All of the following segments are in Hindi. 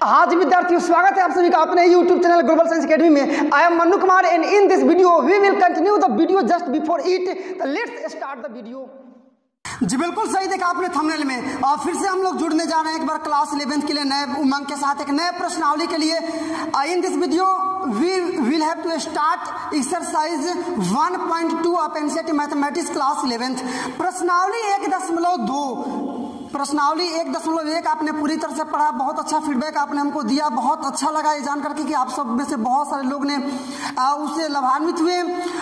हाँ जी विद्यार्थियों, स्वागत है आप सभी का अपने YouTube channel global science academy में। I am Mannu Kumar and in this video we will continue the video just before it. Let's start the video. जी बिल्कुल सही देखा आपने थंबनेल में। और फिर से हम लोग जुड़ने जा रहे हैं एक बार क्लास 11th के लिए नए उमंग के साथ, एक नए प्रश्नावली के लिए। In this video we will have to start exercise 1.2 of NCERT mathematics class 11th। प्रश्नावली 1.1 आपने पूरी तरह से पढ़ा। बहुत अच्छा फीडबैक आपने हमको दिया, बहुत अच्छा लगा ये जान करके कि आप सब में से बहुत सारे लोग ने उससे लाभान्वित हुए।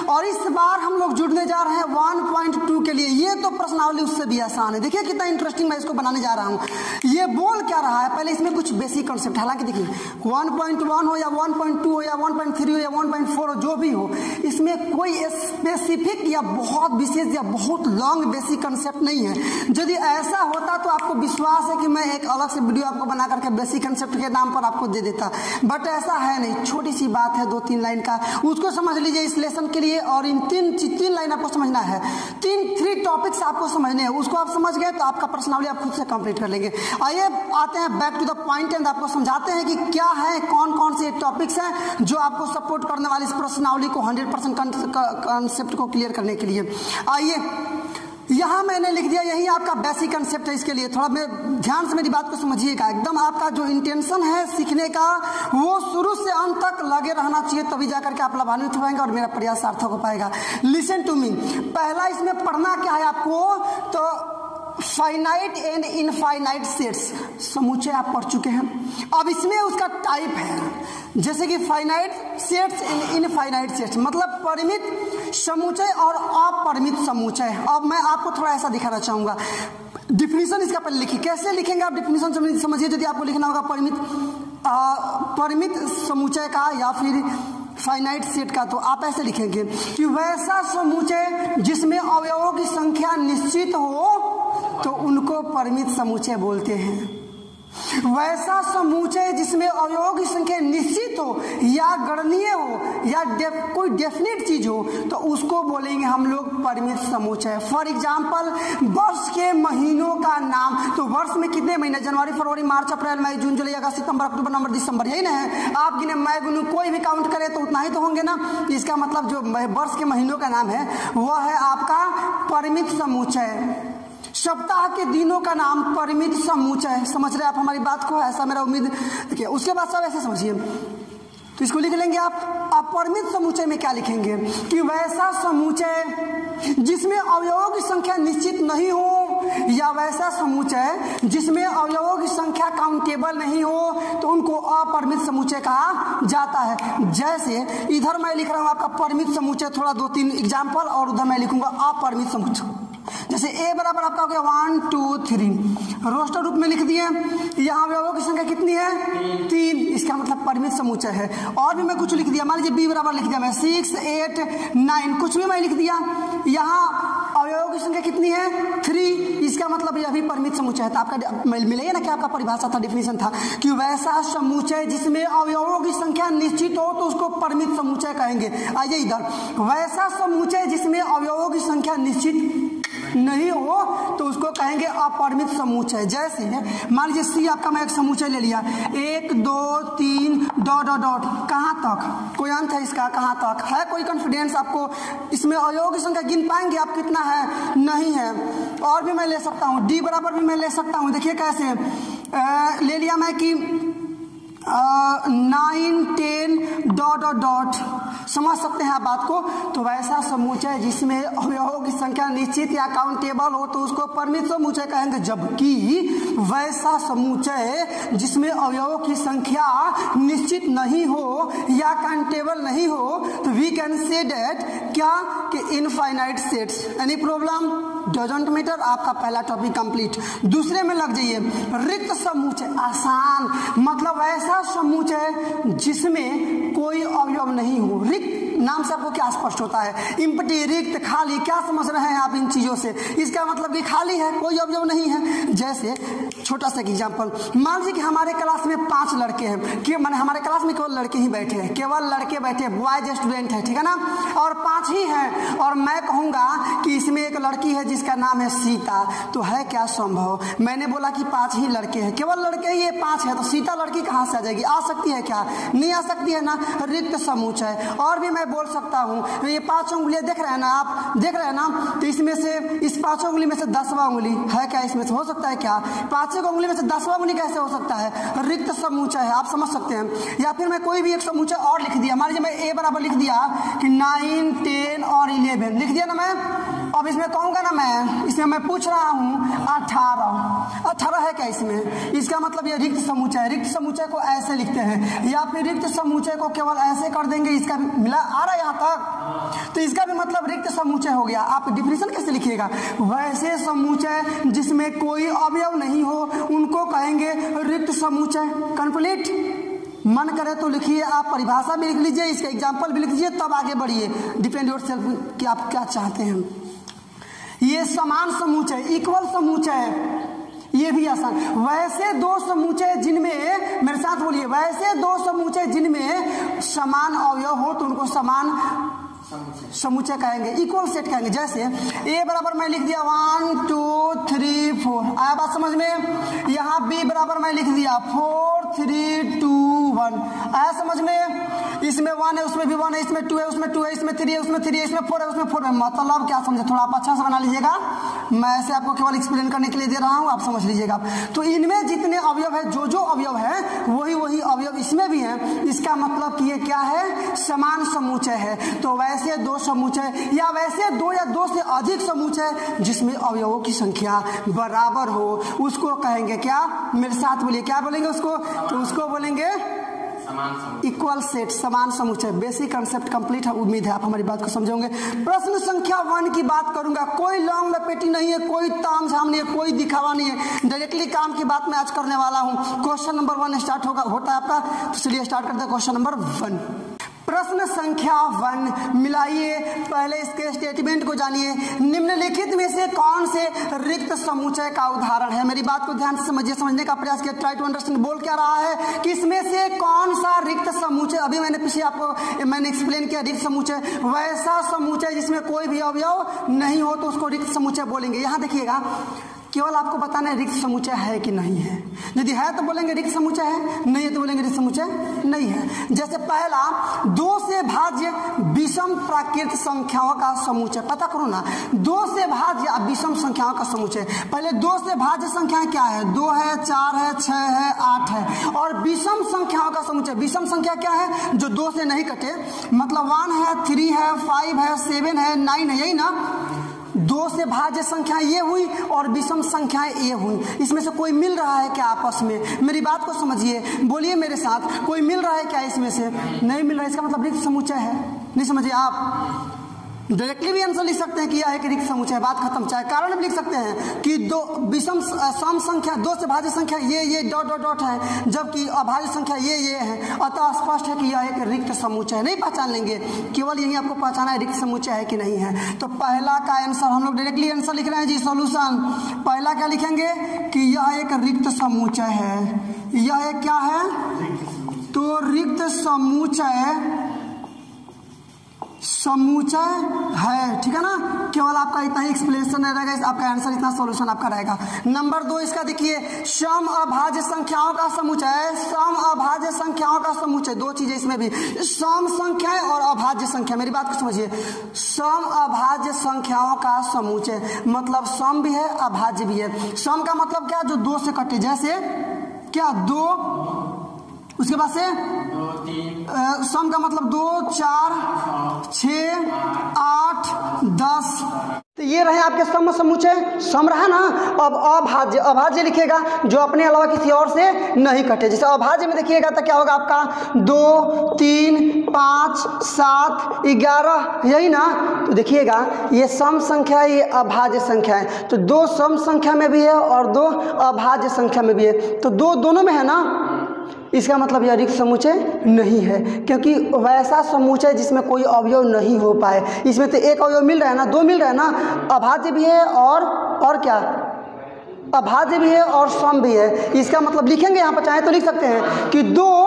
और इस बार हम लोग जुड़ने जा रहे हैं 1.2 के लिए। ये तो प्रश्नावली उससे भी आसान है। देखिए कितना इंटरेस्टिंग मैं इसको बनाने जा रहा हूँ। ये बोल क्या रहा है, पहले इसमें कुछ बेसिक कॉन्सेप्ट। हालांकि देखिए 1.1 हो या 1.2 हो या 1.3 हो या 1.4 हो, जो भी हो, इसमें कोई स्पेसिफिक या बहुत विशेष या बहुत लॉन्ग बेसिक कॉन्सेप्ट नहीं है। यदि ऐसा होता तो आपको विश्वास है कि मैं एक अलग से वीडियो आपको बना करके बेसिक कंसेप्ट के नाम पर आपको दे देता, बट ऐसा है नहीं। छोटी सी बात है, 2-3 लाइन का, उसको समझ लीजिए इस लेसन के लिए। और इन तीन लाइन आपको समझना है, 3 टॉपिक्स आपको समझने हैं। उसको आप समझ गए तो आपका प्रश्नावली आप खुद से कंप्लीट कर लेंगे। आइए आते हैं back to the point and आपको समझाते हैं कि क्या है, कौन कौन से टॉपिक्स हैं जो आपको सपोर्ट करने वाली इस प्रश्नावली को 100% कंसेप्ट को क्लियर करने के लिए। आइए यहां मैंने लिख दिया, यही आपका बेसिक कंसेप्ट है। इसके लिए थोड़ा ध्यान से मेरी बात को समझिएगा। एकदम आपका जो इंटेंशन है सीखने का, वो शुरू से अंत तक लगे रहना चाहिए, तभी जाकर के आप लाभान्वित होंगे और मेरा प्रयास सार्थक हो पाएगा। Listen to me. पहला इसमें पढ़ना क्या है आपको, तो फाइनाइट एंड इनफाइनाइट सेट्स समुच्चय आप पढ़ चुके हैं। अब इसमें उसका टाइप है, जैसे कि finite sets and infinite sets, मतलब परिमित समुच्चय और अपरिमित समुच्चय। अब मैं आपको थोड़ा ऐसा दिखाना चाहूंगा। डिफिनीशन इसका पहले लिखिए। कैसे लिखेंगे आप डिफिनीशन समझिए। यदि आपको लिखना होगा परिमित समुच्चय का या फिर फाइनाइट सेट का, तो आप ऐसे लिखेंगे कि वैसा समुच्चय जिसमें अवयवों की संख्या निश्चित हो तो उनको परिमित समुच्चय बोलते हैं। वैसा समुच्चय जिसमें अवयवों की संख्या निश्चित हो या गणनीय हो या कोई डेफिनेट चीज हो तो उसको बोलेंगे हम लोग परिमित समुच्चय। फॉर एग्जाम्पल वर्ष के महीनों का नाम, तो वर्ष में कितने महीने, जनवरी, फरवरी, मार्च, अप्रैल, मई, जून, जुलाई, अगस्त, सितंबर, अक्टूबर, नवंबर, दिसंबर, यही ना है। आप गिने, मैं गिनूं, कोई भी काउंट करे तो उतना ही तो होंगे ना। इसका मतलब जो वर्ष के महीनों का नाम है वह है आपका परिमित समुच्चय। सप्ताह के दिनों का नाम परिमित समुच्चय। समझ रहे आप हमारी बात को, ऐसा मेरा उम्मीद। देखिए उसके बाद सब ऐसे समझिए, तो इसको लिख लेंगे आप अपरिमित समुच्चय में क्या लिखेंगे कि वैसा समुच्चय जिसमें अवयवों की संख्या निश्चित नहीं हो या वैसा समुच्चय जिसमें अवयवों की संख्या काउंटेबल नहीं हो तो उनको अपरिमित समुच्चय कहा जाता है। जैसे इधर मैं लिख रहा हूं आपका परिमित समुच्चय, थोड़ा 2-3 एग्जाम्पल, और उधर मैं लिखूंगा अपरिमित समुच्चय। जैसे ए बराबर आपका हो गया 1 2 3, रोस्टर रूप में लिख दिए। यहाँ अवयवों की संख्या कितनी है, 3, इसका मतलब परिमित समुच्चय है। और भी मैं कुछ लिख दिया, मान लीजिए बी बराबर लिख दिया मैं 6 8 9, कुछ भी मैं लिख दिया। यहाँ अवयवों की संख्या कितनी है, 3, इसका मतलब यह भी परिमित समुच्चय है। तो आपका मिलेगा ना कि आपका परिभाषा था, डिफिनीशन था कि वैसा समुच्चय जिसमें अवयवों की संख्या निश्चित हो तो उसको परिमित समुच्चय कहेंगे। आइए इधर, वैसा समुच्चय जिसमें अवयवों की संख्या निश्चित नहीं हो तो उसको कहेंगे अपरिमित समुच्चय। जैसे मान लीजिए सी आपका मैं एक समुच्चय ले लिया, 1 2 3 ... कहाँ तक, कोई अंत है इसका, कहाँ तक है, कोई कॉन्फिडेंस आपको इसमें अवयवों की संख्या गिन पाएंगे आप कितना है, नहीं है। और भी मैं ले सकता हूँ, डी बराबर भी मैं ले सकता हूँ। देखिए कैसे ले लिया मैं कि 9 10 ... समझ सकते हैं आप बात को। तो वैसा समुच्चय जिसमें अवयवों की संख्या निश्चित या काउंटेबल हो तो उसको परिमित समुच्चय कहेंगे। जबकि वैसा समुच्चय जिसमें अवयवों की संख्या निश्चित नहीं हो या काउंटेबल नहीं हो तो वी कैन से दैट क्या कि infinite sets. Any problem, doesn't matter. आपका पहला टॉपिक कंप्लीट। दूसरे में लग जाइए, रिक्त समुच्चय। आसान, मतलब ऐसा समुच्चय जिसमें कोई अवयव नहीं हो। रिक्त नाम से आपको क्या स्पष्ट होता है? इम्पटी, रिक्त, खाली। क्या समझ रहे हैं आप इन चीजों से? इसका मतलब कि खाली है, कोई अवयव नहीं है। जैसे छोटा सा एग्जाम्पल, मान लीजिए कि हमारे क्लास में 5 लड़के हैं, कि माने हमारे क्लास में केवल लड़के ही बैठे हैं, केवल लड़के बैठे, बॉयज स्टूडेंट है, ठीक है ना, और 5 ही हैं, और मैं कहूंगा कि इसमें एक लड़की है जिसका नाम है सीता, तो है क्या संभव? मैंने बोला कि 5 ही लड़के हैं, केवल लड़के ही ये 5 है, तो सीता लड़की कहाँ से आ जाएगी? आ सकती है क्या? नहीं आ सकती है ना, रिक्त समुच्चय। और भी मैं बोल सकता हूँ, ये 5 उंगलियां देख रहे हैं ना, आप देख रहे हैं ना, तो इसमें से इस 5 उंगली में से 10वां उंगली है क्या? इसमें से हो सकता है क्या? 5 उंगली में से 10वां उंगली कैसे हो सकता है? रिक्त समुच्चय है, आप समझ सकते हैं। या फिर मैं कोई भी एक समुच्चय और लिख दिया, मान लीजिए मैं ए बराबर लिख दिया कि 9, 10 और 11 लिख दिया ना मैं। अब इसमें कहूंगा ना, मैं इसमें मैं पूछ रहा हूं 18 है क्या इसमें? इसका मतलब ये रिक्त समुच्चय है। रिक्त समुच्चय को ऐसे लिखते हैं, या फिर रिक्त समुच्चय को केवल ऐसे कर देंगे, इसका मिला आ रहा है यहाँ तक, तो इसका भी मतलब रिक्त समुच्चय हो गया। आप डिफिनेशन कैसे लिखिएगा? वैसे समुच्चय जिसमें कोई अवयव नहीं हो उनको कहेंगे रिक्त समुच्चय। कंप्लीट? मन करे तो लिखिए, आप परिभाषा भी लिख लीजिए, इसका एग्जाम्पल भी लिख लीजिए, तब आगे बढ़िए। डिपेंड योर सेल्फ कि आप क्या चाहते हैं। ये समान समुच्चय, इक्वल समुच्चय, ये भी आसान। वैसे 2 समुच्चय जिनमें, मेरे साथ बोलिए, वैसे 2 समुच्चय जिनमें समान अवयव हो तो उनको समान समुच्चय कहेंगे, इक्वल सेट कहेंगे। जैसे ए बराबर मैं लिख दिया 1 2 3 4, आया बात समझ में? यहाँ बी बराबर मैं लिख दिया 4 3 2 1, आया समझ में? इसमें 1 है, उसमें भी 1 है, इसमें 2 है, उसमें 2 है, इसमें 3 है, उसमें 3 है, इसमें 4 है, उसमें 4 है। मतलब क्या समझे? थोड़ा आप अच्छा से बना लीजिएगा, मैं ऐसे आपको केवल एक्सप्लेन करने के लिए दे रहा हूँ, आप समझ लीजिएगा। तो इनमें जितने अवयव है, जो अवयव है वही अवयव इसमें भी है। इसका मतलब कि ये क्या है? समान समुच्चय है। तो वैसे 2 समुच्चय या वैसे 2 या 2 से अधिक समुच्चय जिसमें अवयवों की संख्या बराबर हो उसको कहेंगे क्या? मेरे साथ बोलिए, क्या बोलेंगे उसको? तो उसको बोलेंगे इक्वल सेट, समान समुच्चय। बेसिक कंसेप्ट कंप्लीट है, उम्मीद है आप हमारी बात को समझोगे। प्रश्न संख्या 1 की बात करूंगा, कोई लॉन्ग लपेटी नहीं है, कोई तामझाम नहीं है, कोई दिखावा नहीं है, डायरेक्टली काम की बात मैं आज करने वाला हूं। क्वेश्चन नंबर 1 स्टार्ट होता है आपका, तो चलिए स्टार्ट करते हैं क्वेश्चन नंबर 1। प्रश्न संख्या 1 मिलाइए, पहले इसके स्टेटमेंट को जानिए। निम्नलिखित में से कौन से रिक्त समुच्चय का उदाहरण है? मेरी बात को ध्यान से समझिए, समझने का प्रयास किया। ट्राई टू अंडरस्टैंड बोल क्या रहा है कि इसमें से कौन सा रिक्त समुच्चय, अभी मैंने पीछे आपको मैंने एक्सप्लेन किया, रिक्त समुच्चय वैसा समुच्चय जिसमें कोई भी अवयव नहीं हो तो उसको रिक्त समुच्चय बोलेंगे। यहाँ देखिएगा, केवल आपको बताना है रिक्त समुच्चय है कि नहीं है। यदि है तो बोलेंगे रिक्त समुच्चय है, नहीं है तो बोलेंगे रिक्त समुच्चय नहीं है। जैसे पहला 2 से भाज्य विषम प्राकृत संख्याओं का समुच्चय, पता करो ना, 2 से भाज्य विषम संख्याओं का समुच्चय। पहले 2 से भाज्य संख्याएं क्या है? 2 है, 4 है, 6 है, 8 है। और विषम संख्याओं का समुच्चय, विषम संख्या क्या है? जो 2 से नहीं कटे, मतलब 1 है, 3 है, 5 है, 7 है, 9 है, यही ना। 2 से भाज्य संख्या ये हुई और विषम संख्याएं ये हुई। इसमें से कोई मिल रहा है क्या आपस में? मेरी बात को समझिए, बोलिए मेरे साथ, कोई मिल रहा है क्या इसमें से? नहीं मिल रहा है, इसका मतलब रिक्त समुच्चय है। नहीं समझिए आप? डायरेक्टली भी आंसर लिख सकते हैं कि यह एक रिक्त समुच्चय, बात खत्म। चाहे कारण भी लिख सकते हैं कि 2 विषम सम संख्या, 2 से भाज्य संख्या ये डॉट डॉट डॉट है, जबकि अभाज्य संख्या ये है, अतः स्पष्ट है कि यह एक रिक्त समुच्चय। नहीं पहचान लेंगे, केवल यही आपको पहचाना है रिक्त समुच्चय है कि नहीं है। तो पहला का आंसर हम लोग डायरेक्टली आंसर लिख रहे हैं जी, सॉल्यूशन। पहला क्या लिखेंगे कि यह एक रिक्त समुच्चय है। यह एक क्या है? तो रिक्त समुच्चय है, ठीक है ना। केवल आपका इतना ही एक्सप्लेनेशन रहेगा, आपका आंसर इतना, सॉल्यूशन आपका रहेगा। नंबर 2 इसका देखिए, सम अभाज्य संख्याओं का समुच्चय। सम अभाज्य संख्याओं का समुच्चय, 2 चीजें इसमें भी, सम संख्या और अभाज्य संख्या। मेरी बात को समझिए, सम अभाज्य संख्याओं का समुच्चय मतलब सम भी है, अभाज्य भी है। सम का मतलब क्या? जो 2 से कटे, जैसे क्या 2, उसके बाद से 2 3, सम का मतलब 2 4 6 8 10। तो ये रहे आपके सम समुच्चय, सम रहा ना। अब अभाज्य, अभाज्य लिखेगा जो अपने अलावा किसी और से नहीं कटे। जैसे अभाज्य में देखिएगा तो क्या होगा आपका? 2 3 5 7 11, यही ना। तो देखिएगा ये सम संख्या है, ये अभाज्य संख्या है। तो 2 सम संख्या में भी है और 2 अभाज्य संख्या में भी है, तो 2 दोनों में है ना। इसका मतलब यह रिक्त समुच्चय नहीं है, क्योंकि वैसा समुच्चय जिसमें कोई अवयव नहीं हो पाए। इसमें तो एक अवयव मिल रहा है ना, दो मिल रहा है ना, अभाज्य भी है और क्या, अभाज्य भी है और सम भी है। इसका मतलब लिखेंगे यहाँ पर, चाहे तो लिख सकते हैं कि दो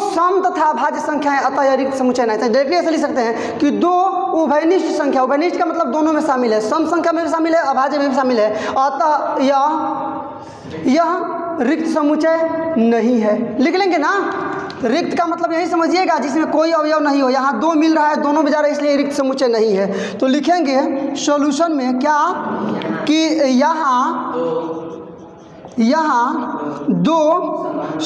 सम तथा अभाज्य संख्याएं अतः यह रिक्त समुच्चय नहीं। डायरेक्टली ऐसे लिख सकते हैं कि दो उभयनिष्ठ संख्या, उभयनिष्ठ का मतलब दोनों में शामिल है, सम संख्या में भी शामिल है, अभाज्य में भी शामिल है, अतः यह रिक्त समुच्चय नहीं है। लिख लेंगे ना, रिक्त का मतलब यही समझिएगा जिसमें कोई अवयव नहीं हो। यहाँ दो मिल रहा है, दोनों में जा रहा है, इसलिए रिक्त समुच्चय नहीं है। तो लिखेंगे सॉल्यूशन में क्या कि यहाँ दो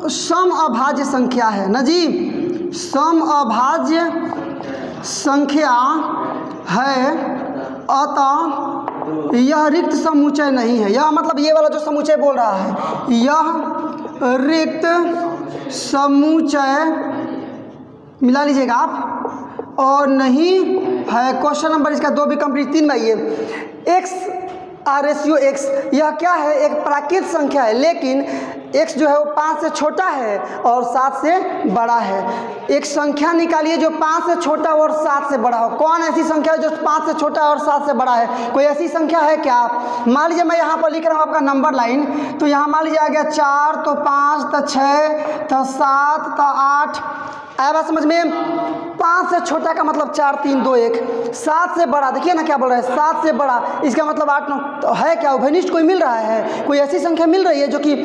सम अभाज्य संख्या है ना जी, सम अभाज्य संख्या है, अतः यह रिक्त समुच्चय नहीं है। यह मतलब ये वाला जो समुच्चय बोल रहा है, यह रिक्त समुच्चय मिला लीजिएगा आप, और नहीं है। क्वेश्चन नंबर इसका 2 भी कंप्लीट। 3 में ये x रेशियो x, यह क्या है, एक प्राकृत संख्या है, लेकिन x जो है वो 5 से छोटा है और 7 से बड़ा है। एक संख्या निकालिए जो 5 से छोटा और 7 से बड़ा हो। कौन ऐसी संख्या है जो 5 से छोटा और 7 से बड़ा है? कोई ऐसी संख्या है क्या? मान लीजिए मैं यहाँ पर लिख रहा हूँ आपका नंबर लाइन, तो यहाँ मान लीजिए आ गया 4, तो 5, तो 6, तो 7, तो 8। आया बात समझ में? 5 से छोटा का मतलब 4, 3, 2, 1। 7 से बड़ा, देखिए ना क्या बोल रहा है, 7 से बड़ा, इसका मतलब 8, 9। तो है क्या उभयनिष्ठ कोई मिल रहा है? कोई ऐसी संख्या मिल रही है जो कि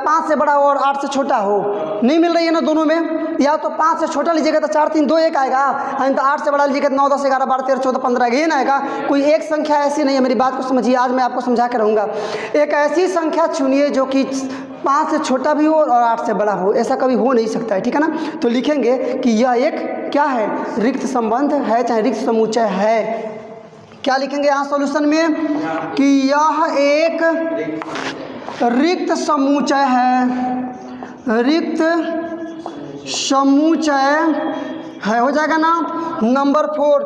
5 से बड़ा हो और 8 से छोटा हो? नहीं मिल रही है ना दोनों में। या तो 5 से छोटा लीजिएगा तो 4, 3, 2, 1 आएगा, तो 8 से बड़ा लीजिएगा तो 9, 10, 11, 12, 13, 14, 15 ये ना आएगा। कोई एक संख्या ऐसी नहीं है, मेरी बात को समझिए, आज मैं आपको समझा कर रहूँगा। एक ऐसी संख्या चुनिए जो कि 5 से छोटा भी हो और 8 से बड़ा हो। ऐसा कभी हो नहीं सकता है, ठीक है ना। तो लिखेंगे कि यह एक क्या है, रिक्त संबंध है, चाहे रिक्त समुच्चय है। क्या लिखेंगे यहाँ सॉल्यूशन में कि यह एक रिक्त समुच्चय है, रिक्त समुच्चय है। हो जाएगा ना। नंबर 4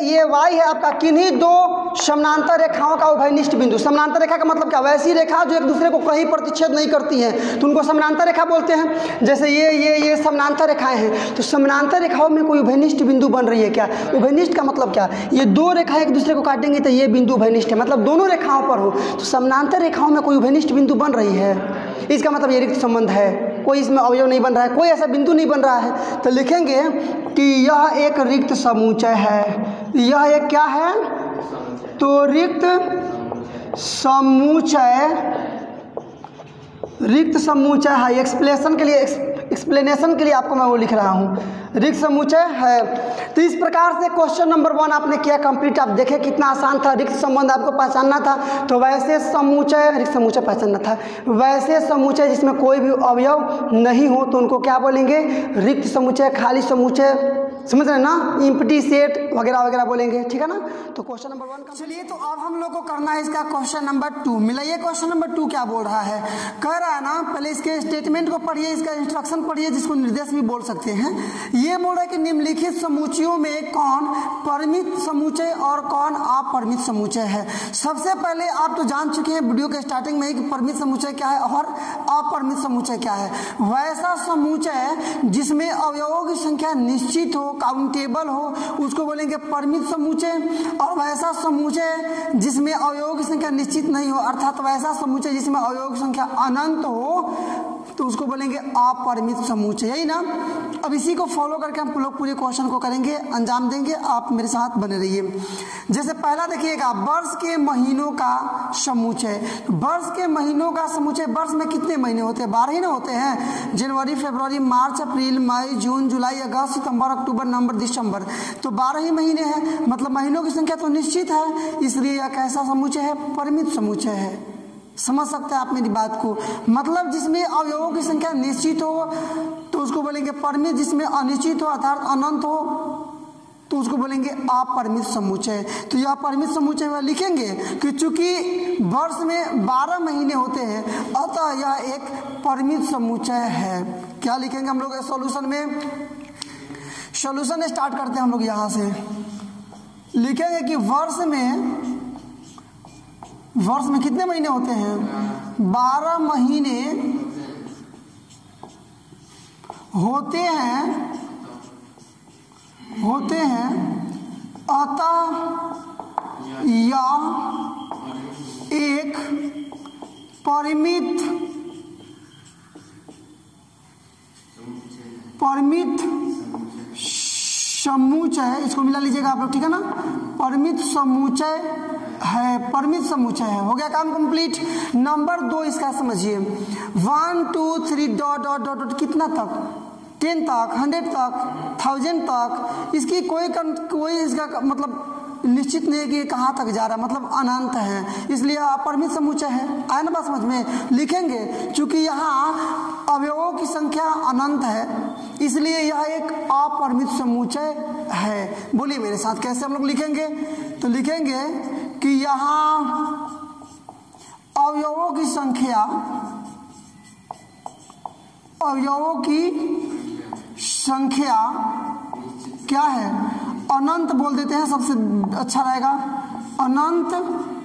ये y है आपका किन्हीं दो समानांतर रेखाओं का उभयनिष्ठ बिंदु। समानांतर रेखा का मतलब क्या? वैसी रेखा जो एक दूसरे को कहीं प्रतिच्छेद नहीं करती हैं, तो उनको समानांतर रेखा बोलते हैं। जैसे ये समानांतर रेखाएं हैं, तो समानांतर रेखाओं में कोई उभयनिष्ठ बिंदु बन रही है क्या? उभयनिष्ठ का मतलब क्या? ये दो रेखाएं एक दूसरे को काटेंगे तो ये बिंदु उभयनिष्ठ है, मतलब दोनों रेखाओं पर हो। तो समानांतर रेखाओं में कोई उभयनिष्ठ बिंदु बन रही है, इसका मतलब ये रिक्त संबंध है। कोई इसमें अवयव नहीं बन रहा है, कोई ऐसा बिंदु नहीं बन रहा है। तो लिखेंगे कि यह एक रिक्त समुच्चय है। यह एक क्या है? तो रिक्त समुच्चय है। एक्सप्लेनेशन के लिए आपको मैं वो लिख रहा हूँ, रिक्त समुच्चय है। तो इस प्रकार से क्वेश्चन नंबर 1 आपने किया कंप्लीट। आप देखें कितना आसान था। रिक्त संबंध आपको पहचानना था, तो वैसे समुच्चय, रिक्त समुच्चय पहचानना था। वैसे समुच्चय जिसमें कोई भी अवयव नहीं हो तो उनको क्या बोलेंगे? रिक्त समुच्चय, खाली समुच्चय, समझ रहे हैं ना, एम्प्टी सेट वगैरह वगैरह बोलेंगे, ठीक है ना। तो क्वेश्चन नंबर 1 का चलिए, तो अब हम लोग को करना है इसका क्वेश्चन नंबर 2। मिलाइए क्वेश्चन नंबर 2 क्या बोल रहा है। कह रहा है ना, पहले इसके स्टेटमेंट को पढ़िए, इसका इंस्ट्रक्शन पढ़िए, जिसको निर्देश भी बोल सकते हैं। ये बोल रहा है कि निम्नलिखित समुच्चयों में कौन परिमित समुच्चय और कौन अपरिमित समुच्चय है। सबसे पहले आप तो जान चुके हैं वीडियो के स्टार्टिंग में कि परिमित समुच्चय क्या है और अपरिमित समुच्चय क्या है। वैसा समुच्चय जिसमें अवयवों की संख्या निश्चित हो, काउंटेबल हो, उसको बोलेंगे परिमित समुच्चय। और वैसा समुच्चय जिसमें अवयवों की संख्या निश्चित नहीं हो, अर्थात वैसा समुच्चय जिसमें अवयवों की संख्या अनंत हो, तो उसको बोलेंगे अपरिमित समुच्चय। यही ना। अब इसी को फॉलो करके हम लोग पूरे क्वेश्चन को करेंगे, अंजाम देंगे। आप मेरे साथ बने रहिए। जैसे पहला देखिएगा, वर्ष के महीनों का समुच्चय। वर्ष के महीनों का समुच्चय, वर्ष में कितने महीने होते हैं? 12 ही ना होते हैं। जनवरी, फरवरी, मार्च, अप्रैल, मई, जून, जुलाई, अगस्त, सितंबर, अक्टूबर, नवंबर, दिसंबर, तो 12 ही महीने हैं। मतलब महीनों की संख्या तो निश्चित है, इसलिए यह कैसा समुच्चय है? परिमित समुच्चय है। समझ सकते हैं आप मेरी बात को। मतलब जिसमें अवयवों की संख्या निश्चित हो तो उसको बोलेंगे परिमित, जिसमें अनिश्चित हो अर्थात अनंत हो तो उसको बोलेंगे अपरिमित समुच्चय। तो यह परिमित समुच्चय में लिखेंगे कि चूंकि वर्ष में 12 महीने होते हैं, अतः यह एक परिमित समुच्चय है। क्या लिखेंगे हम लोग सॉल्यूशन में? सॉल्यूशन स्टार्ट करते हैं हम लोग यहाँ से। लिखेंगे कि वर्ष में कितने महीने होते हैं? 12 महीने होते हैं अतः यह एक परिमित समुच्चय है, इसको मिला लीजिएगा आप लोग, ठीक है ना। परिमित समुच्चय है। हो गया काम कंप्लीट। नंबर 2 इसका समझिए, 1 2 3 डॉट डॉट डॉट डॉट कितना तक, 10 तक, 100 तक, 1000 तक। इसकी कोई इसका मतलब निश्चित नहीं है कि कहाँ तक जा रहा है, मतलब अनंत है, इसलिए अपरिमित समुच्चय है। आया ना बात समझ में। लिखेंगे चूंकि यहाँ अवयवों की संख्या अनंत है, इसलिए यह एक अपरिमित समुच्चय है। बोलिए मेरे साथ कैसे हम लोग लिखेंगे। तो लिखेंगे कि यहाँ अवयवों की संख्या क्या है, अनंत बोल देते हैं, सबसे अच्छा रहेगा। अनंत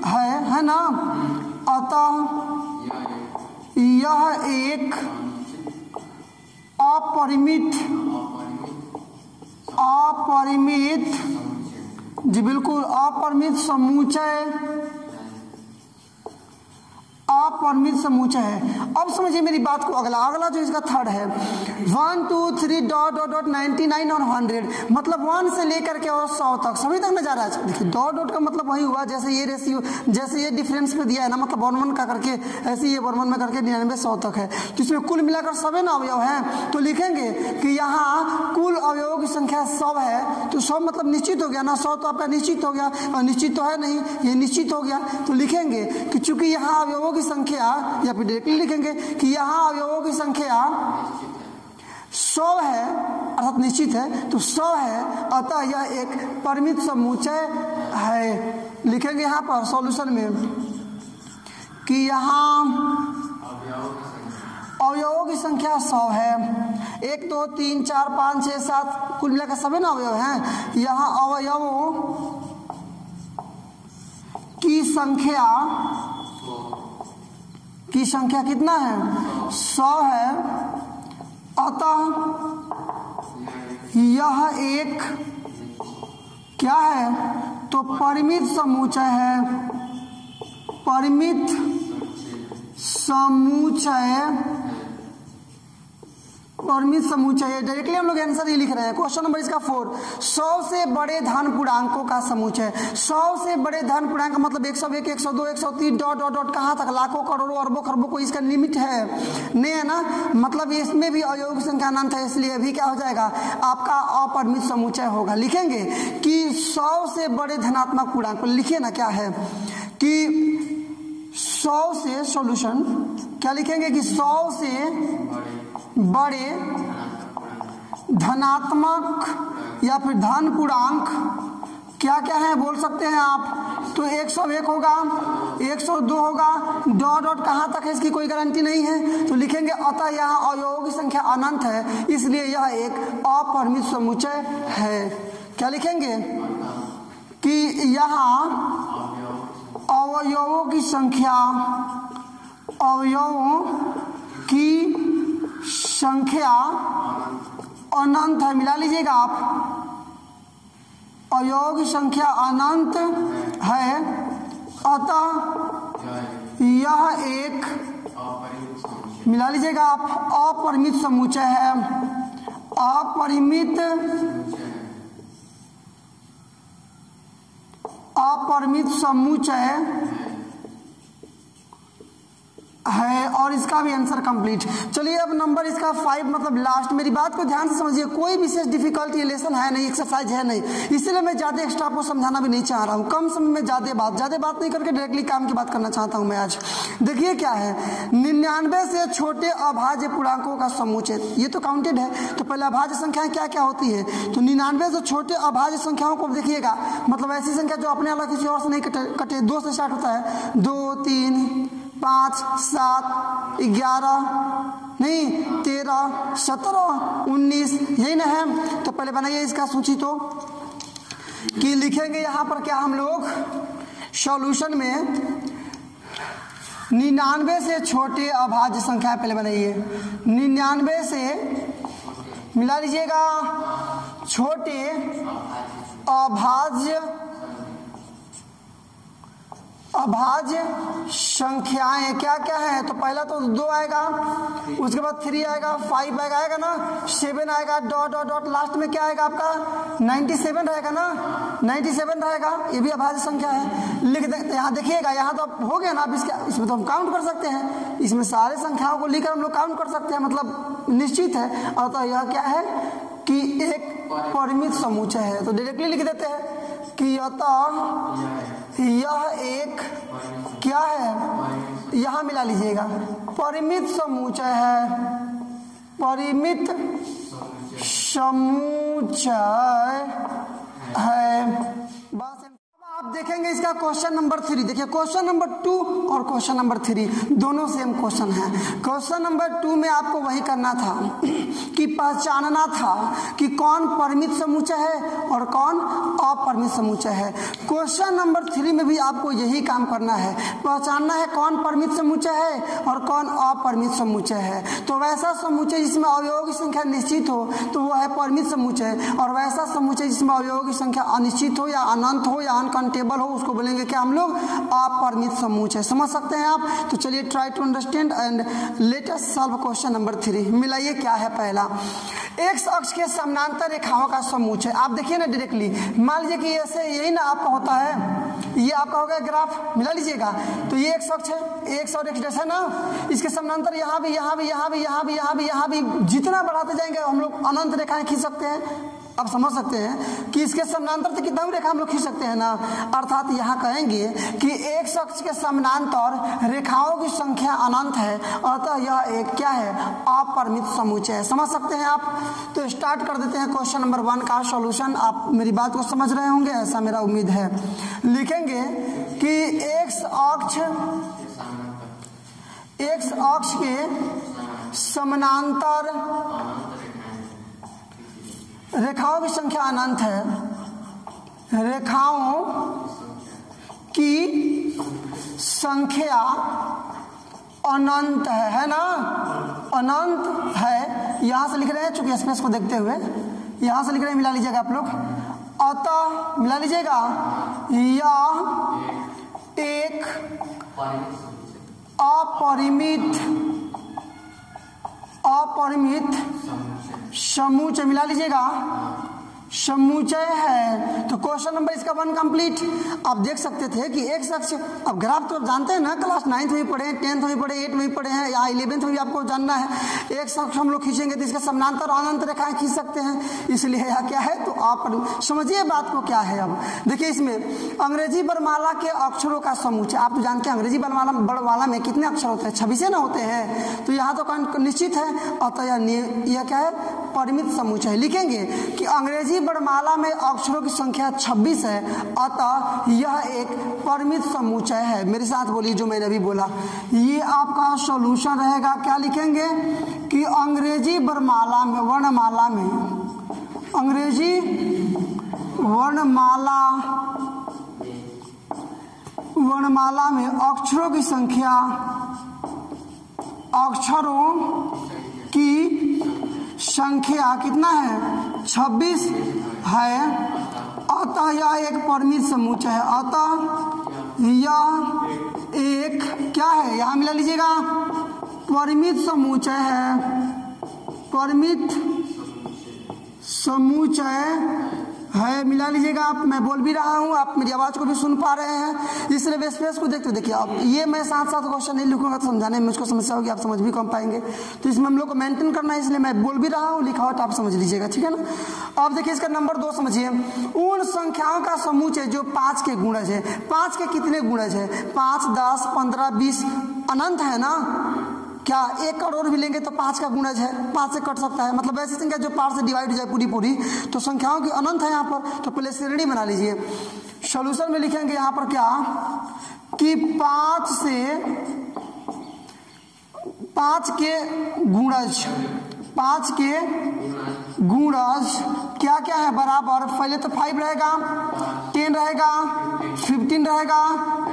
है ना। अतः यह एक अपरिमित जी बिल्कुल अपरिमित समुच्चय है। अब समझिए मेरी बात को। अगला जो इसका थर्ड है, 1 2 3 डॉट डॉट डॉट 99 और 100, मतलब 1 से लेकर के और 100 तक, सभी तक न जा रहा है। देखिए डॉट डॉट का मतलब वही हुआ जैसे ये रेशियो, जैसे ये डिफरेंस पे दिया है ना, मतलब 1 1 का करके, ऐसे ये 1 1 में करके 99 100 तक है। तो इसमें कुल मिलाकर 100 ना अवयव है। तो लिखेंगे कि यहाँ कुल अवयवों की संख्या 100 है। तो 100 मतलब निश्चित हो गया ना, 100 तो आपका निश्चित हो गया, और निश्चित तो है नहीं, ये निश्चित हो गया। तो लिखेंगे कि चूंकि यहाँ अवयवों की संख्या, या फिर डायरेक्टली लिखेंगे कि यहाँ अवयवों की संख्या 100 है, अर्थात निश्चित है, तो 100 है, अतः यह एक परिमित समुच्चय है। लिखेंगे यहाँ पर सॉल्यूशन में कि यहाँ अवयवों की संख्या 100 है। 1 2 3 4 5 6 7 कुल मिलाकर सभी ना अवयव हैं। यहाँ अवयवों की संख्या कितना है, 100 है, अतः यह एक क्या है, तो परिमित समुच्चय है। परिमित समुच्चय है। डायरेक्टली हम लोग आंसर ये लिख रहे हैं। क्वेश्चन नंबर इसका 4, 100 से बड़े धन पूर्णांकों का समुच्चय। 100 से बड़े धन पूर्णांक मतलब 101 102 103 डॉट डॉट डॉट कहाँ तक, लाखों करोड़ों अरबों खरबों को इसका लिमिट है नहीं है ना, मतलब इसमें भी अवयवों की संख्या अनंत है, इसलिए भी क्या हो जाएगा आपका अपरिमित समुच्चय होगा। लिखेंगे कि 100 से बड़े धनात्मक पूर्णांक, लिखिए ना क्या है कि 100 से सॉल्यूशन क्या लिखेंगे कि 100 से बड़े धनात्मक या फिर धन पूर्णांक क्या क्या है बोल सकते हैं आप। तो 101 होगा, 102 होगा, डॉट डॉट कहाँ तक है इसकी कोई गारंटी नहीं है। तो लिखेंगे अतः यहाँ अवयवों की संख्या अनंत है, इसलिए यह एक अपरिमित समुच्चय है। क्या लिखेंगे कि यहाँ अवयवों की संख्या अनंत है। मिला लीजिएगा आप, अवयवों की संख्या अनंत है, अतः यह एक, मिला लीजिएगा आप, अपरिमित समुच्चय है। अपरिमित समुच्चय है, और इसका भी आंसर कंप्लीट। चलिए अब नंबर इसका 5 मतलब लास्ट। मेरी बात को ध्यान से समझिए, कोई विशेष डिफिकल्टी लेसन है नहीं, एक्सरसाइज है नहीं, इसलिए मैं ज़्यादा एक्स्ट्रा आपको समझाना भी नहीं चाह रहा हूँ। कम समय में ज़्यादा बात नहीं करके डायरेक्टली काम की बात करना चाहता हूँ मैं आज। देखिए क्या है, 99 से छोटे अभाज्य पूर्णांकों का समुच्चय, ये तो काउंटेड है। तो पहले अभाज्य संख्याएं क्या क्या होती है, तो 99 से छोटे अभाज्य संख्याओं को देखिएगा, मतलब ऐसी संख्या जो अपने अलग किसी और से नहीं कटे 2 से स्टार्ट होता है, 2 3 5 7 11 नहीं 13 17 19, यही ना है। तो पहले बनाइए इसका सूची, तो कि लिखेंगे यहाँ पर क्या हम लोग सॉल्यूशन में 99 से छोटे अभाज्य संख्या पहले बनाइए। 99 से मिला लीजिएगा छोटे अभाज्य संख्याएं क्या क्या है? तो पहला तो 2 आएगा, उसके बाद 3 आएगा, 5 आएगा ना, 7 आएगा, डॉट डॉट डॉट, लास्ट में क्या आएगा आपका 97 रहेगा ना, 97 रहेगा। ये भी अभाज्य संख्या है। लिख दे, यहाँ देखिएगा, यहाँ तो हो गया ना। अब इसमें तो हम काउंट कर सकते हैं, इसमें सारे संख्याओं को लिखकर हम लोग काउंट कर सकते हैं, मतलब निश्चित है। अतः यह क्या है कि एक परिमित समुच्चय है। तो डायरेक्टली लिख देते हैं कि अतः यह एक क्या है, यहां मिला लीजिएगा परिमित समुच्चय है, परिमित समुच्चय है। बस आप देखेंगे इसका क्वेश्चन नंबर 3। देखिए क्वेश्चन नंबर 2 और क्वेश्चन नंबर 3 दोनों सेम क्वेश्चन है। क्वेश्चन नंबर 2 में आपको वही करना था कि पहचानना था कि कौन परिमित समुच्चय है और कौन अपरिमित समुच्चय है। क्वेश्चन नंबर 3 में भी आपको यही काम करना है, पहचानना है कौन परिमित समुच्चय है और कौन अपरिमित समुच्चय है। तो वैसा समुच्चय जिसमें अवयवों की संख्या निश्चित हो तो वो है परिमित समुच्चय, और वैसा समुच्चय जिसमें अवयवों की संख्या अनिश्चित हो या अनंत हो या अनकाउंटेबल हो उसको बोलेंगे क्या हम लोग, अपरिमित समुच्चय। समझ सकते हैं आप। तो चलिए try to understand and let us solve question number 3। मिलाइए क्या है पहला, एक्स अक्ष के समानांतर रेखाओं का समुच्चय। आप देखिए ना डायरेक्टली, मान लीजिए कि ऐसे यही ना आपका होता है, ये आपका हो गया ग्राफ, मिला लीजिएगा। तो ये एक्स अक्ष है, एक्स और एक्स जैसा ना, इसके समानांतर यहाँ भी यहाँ भी यहाँ भी यहाँ भी यहाँ भी यहाँ भी जितना बढ़ाते जाएंगे हम लोग अनंत रेखाएं खींच सकते हैं। अब समझ सकते हैं कि इसके समानांतर से कितना भी रेखा हम लोग खींच सकते हैं ना। अर्थात यहाँ कहेंगे कि एक अक्ष के समानांतर रेखाओं की संख्या अनंत है, अतः यह एक क्या है, अपरिमित समुच्चय है। समझ सकते हैं आप। तो स्टार्ट कर देते हैं क्वेश्चन नंबर 1 का सॉल्यूशन। आप मेरी बात को समझ रहे होंगे, ऐसा मेरा उम्मीद है। लिखेंगे कि एक्स अक्ष के समानांतर रेखाओं की संख्या अनंत है, रेखाओं की संख्या अनंत है ना, अनंत है। यहां से लिख रहे हैं, चूंकि स्पेस को देखते हुए यहां से लिख रहे हैं, मिला लीजिएगा आप लोग। अतः मिला लीजिएगा यह एक अपरिमित समुच्चय, मिला लीजिएगा समुच्चय है। तो क्वेश्चन नंबर इसका 1 कंप्लीट। आप देख सकते थे कि एक अक्ष, अब ग्राफ तो आप जानते हैं ना, क्लास 9th में भी पढ़े हैं, 10th में भी पढ़े, 8th में भी पढ़े हैं, या 11th में भी आपको जानना है। एक अक्ष हम लोग खींचेंगे तो इसके समानांतर अनंत रेखाएं खींच सकते हैं, इसलिए यह क्या है। तो आप समझिए बात को क्या है। अब देखिए इसमें अंग्रेजी वर्णमाला के अक्षरों का समुच्चय। आप तो जानते हैं अंग्रेजी वर्णमाला में कितने अक्षर होते हैं, 26 ना होते हैं। तो यहाँ तो निश्चित है, अतः यह क्या है, परिमित समुच्चय। लिखेंगे कि अंग्रेजी वर्णमाला में अक्षरों की संख्या 26 है, अतः यह एक परिमित समुच्चय है। मेरे साथ बोलिए जो मैंने अभी बोला, ये आपका सॉल्यूशन रहेगा। क्या लिखेंगे कि अंग्रेजी वर्णमाला में अक्षरों की संख्या कितना है, 26 है, अतः यह एक परिमित समुच्चय है। अतः यह एक क्या है, यहां मिला लीजिएगा परिमित समुच्चय है, परिमित समुच्चय है, मिला लीजिएगा। आप, मैं बोल भी रहा हूँ, आप मेरी आवाज को भी सुन पा रहे हैं, इसलिए स्पेस को देखते देखिए। आप ये मैं साथ साथ क्वेश्चन नहीं लिखूंगा तो समझाने में मुझको समस्या होगी, आप समझ भी कम पाएंगे। तो इसमें हम लोग को मेंटेन करना है, इसलिए मैं बोल भी रहा हूँ, लिखा हो तो आप समझ लीजिएगा, ठीक है ना। अब देखिए इसका नंबर 2 समझिए, उन संख्याओं का समुच्चय जो 5 के गुणज है। 5 के कितने गुणज है, 5, 10, 15, 20 अनंत है ना। क्या 1 करोड़ भी लेंगे तो 5 का गुणज है, 5 से कट सकता है। मतलब ऐसी संख्या जो 5 से डिवाइड हो जाए पूरी, तो संख्याओं की अनंत है यहाँ पर। तो पहले श्रेणी बना लीजिए। सॉल्यूशन में लिखेंगे यहाँ पर क्या कि 5 के गुणज गुणज क्या क्या है बराबर, पहले तो 5 रहेगा, 10 रहेगा, 15 रहेगा,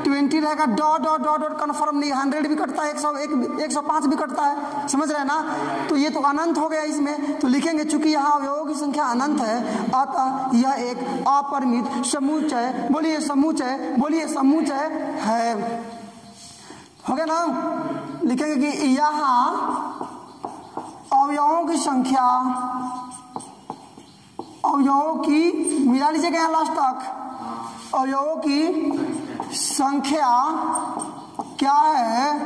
20 रहेगा, dot dot dot dot confirm नहीं, 100 भी कटता है, 105 भी कटता है, समझ रहे हैं ना। तो ये तो अनंत हो गया इसमें, तो लिखेंगे चूंकि यहाँ अवयवों की संख्या अनंत है अतः यह एक अपरिमित समुच्चय, बोलिए समुच्चय, बोलिए समुच्चय है। हो गया ना। लिखेंगे कि यहाँ अवयवों की संख्या, अवयवों की मिला लीजिएगा यहाँ लास्ट तक, अवयवों की संख्या क्या है,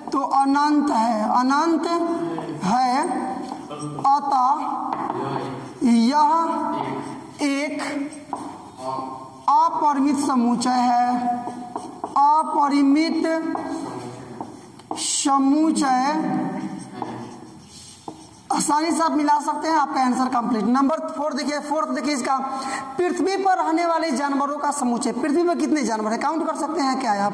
तो अनंत है, अनंत है अतः यह एक अपरिमित समुच्चय है, अपरिमित समुच्चय। आसानी से आप मिला सकते हैं, आपका आंसर कंप्लीट। नंबर 4 देखिए, फोर्थ देखिए इसका, पृथ्वी पर रहने वाले जानवरों का समुच्चय। पृथ्वी पर कितने जानवर है, काउंट कर सकते हैं क्या आप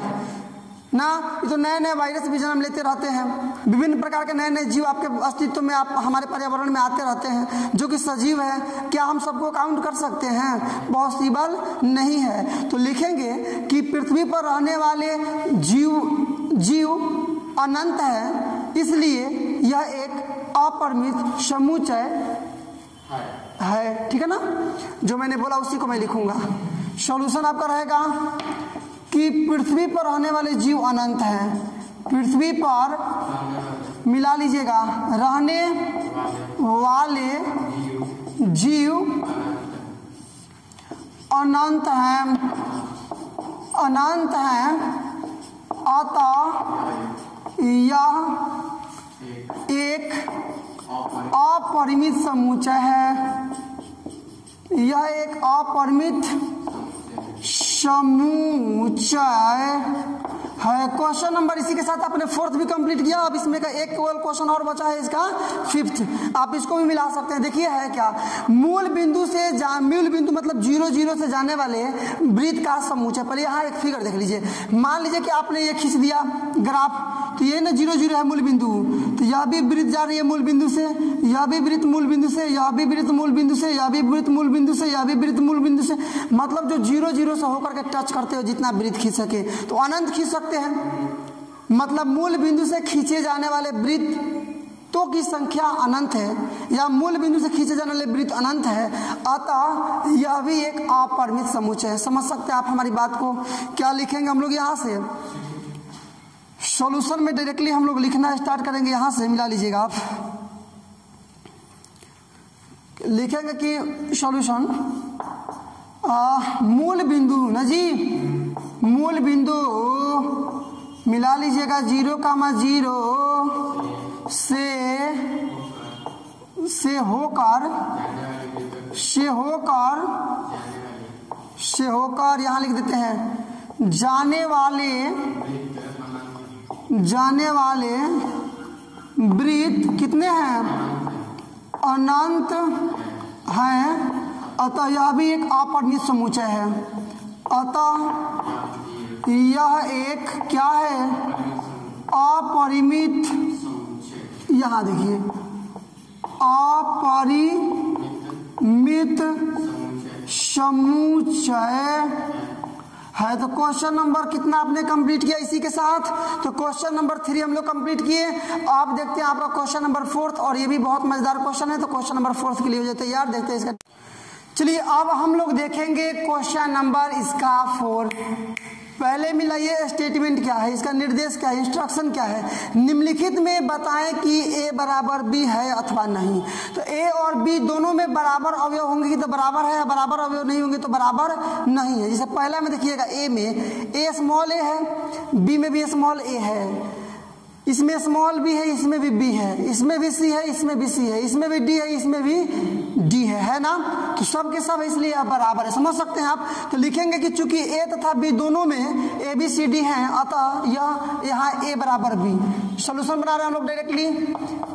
ना। ये तो नए नए वायरस भी जन्म लेते रहते हैं, विभिन्न प्रकार के नए नए जीव आपके अस्तित्व में, आप हमारे पर्यावरण में आते रहते हैं जो कि सजीव है। क्या हम सबको काउंट कर सकते हैं, पॉसिबल नहीं है। तो लिखेंगे कि पृथ्वी पर रहने वाले जीव अनंत है, इसलिए यह एक अपरिमित समुच्चय है। ठीक है ना, जो मैंने बोला उसी को मैं लिखूंगा। सॉल्यूशन आपका रहेगा कि पृथ्वी पर रहने वाले जीव अनंत हैं, पृथ्वी पर मिला लीजिएगा रहने वाले जीव अनंत हैं, अनंत हैं अतः यह एक अपरिमित समुच्चय है, यह एक अपरिमित समुच्चय है। क्वेश्चन नंबर इसी के साथ आपने 4th भी कंप्लीट किया। अब इसमें का एक क्वेश्चन और बचा है, इसका 5th, आप इसको भी मिला सकते हैं। देखिए है क्या, मूल बिंदु से मूल बिंदु मतलब 0 0 से जाने वाले वृत्त का समुच्चय। पहले यहाँ एक फिगर देख लीजिए, मान लीजिए कि आपने ये खींच दिया ग्राफ, तो ये ना 0 0 है मूल बिंदु, तो यह भी वृत्त जा रही है मूल बिंदु से, यह भी वृत्त मूल बिंदु से, यह भी वृत्त मूल बिंदु से, यह भी वृत्त मूल बिंदु से, यह भी वृत्त मूल बिंदु से, मतलब जो 0 0 से होकर के टच करते हो जितना वृत्त खींच सके, तो अनंत खींच सकते हैं। मतलब मूल बिंदु से खींचे जाने वाले वृत्तों की संख्या अनंत है, या मूल बिंदु से खींचे जाने वाले वृत्त अनंत है, अतः यह भी एक अपरिमित समुच्चय है। समझ सकते हैं आप हमारी बात को। क्या लिखेंगे हम लोग यहाँ से, सॉल्यूशन में डायरेक्टली हम लोग लिखना स्टार्ट करेंगे। यहाँ से मिला लीजिएगा आप, लिखेंगे कि सॉल्यूशन मूल बिंदु ना जी, मूल बिंदु मिला लीजिएगा 0, 0 से होकर यहाँ लिख देते हैं जाने वाले वृत्त कितने हैं, अनंत हैं, अतः यह भी एक अपरिमित समुच्चय है। अतः यह एक क्या है, अपरिमित, यहाँ देखिए अपरिमित समुच्चय है। तो क्वेश्चन नंबर कितना आपने कंप्लीट किया इसी के साथ, तो क्वेश्चन नंबर 3 हम लोग कंप्लीट किए। आप देखते हैं आपका क्वेश्चन नंबर 4, और ये भी बहुत मजेदार क्वेश्चन है, तो क्वेश्चन नंबर 4 के लिए हो जाए तैयार। देखते हैं इसका। चलिए अब हम लोग देखेंगे क्वेश्चन नंबर इसका 4। पहले मिलाइए स्टेटमेंट क्या है, इसका निर्देश क्या है, इंस्ट्रक्शन क्या है। निम्नलिखित में बताएं कि ए बराबर बी है अथवा नहीं। तो ए और बी दोनों में बराबर अवयव होंगे तो बराबर है, बराबर अवयव नहीं होंगे तो बराबर नहीं है। जैसे पहला में देखिएगा, ए में ए स्मॉल ए है, बी में भी स्मॉल ए है, इसमें स्मॉल बी है, इसमें भी बी है, इसमें भी सी है, इसमें भी सी है, इसमें भी डी है, इसमें भी डी है ना। तो सब के सब इसलिए अब बराबर है, समझ सकते हैं आप। तो लिखेंगे कि चूंकि ए तथा बी दोनों में ए बी सी डी हैं, अतः यह यहाँ ए बराबर बी। सोल्यूशन बना रहे हैं हम लोग डायरेक्टली।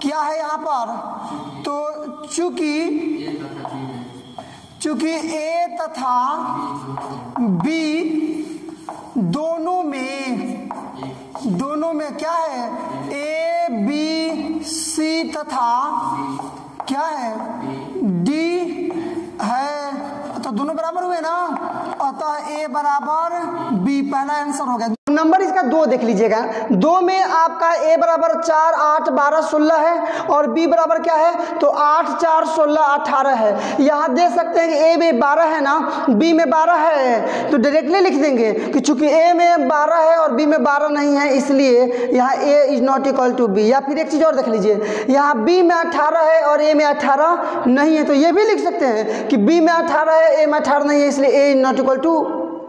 क्या है यहाँ पर, तो चूंकि ए तथा बी दोनों में क्या है, ए बी सी तथा क्या है में ना, अतः ए बराबर बी, पहला आंसर हो गया। नंबर इसका 2 देख लीजिएगा, 2 में आपका ए बराबर 4, 8, 12, 16 है और बी बराबर क्या है, तो 8, 4, 16, 18 है। यहाँ देख सकते हैं कि ए में 12 है ना, बी में 12 है, तो डायरेक्टली लिख देंगे कि चूंकि ए में 12 है और बी में 12 नहीं है, इसलिए यहाँ A is not equal to B. या फिर एक चीज़ और देख लीजिए, यहाँ बी में 18 है और ए में 18 नहीं है, तो ये भी लिख सकते हैं कि बी में 18 है, ए में 18 नहीं है, इसलिए A is not equal to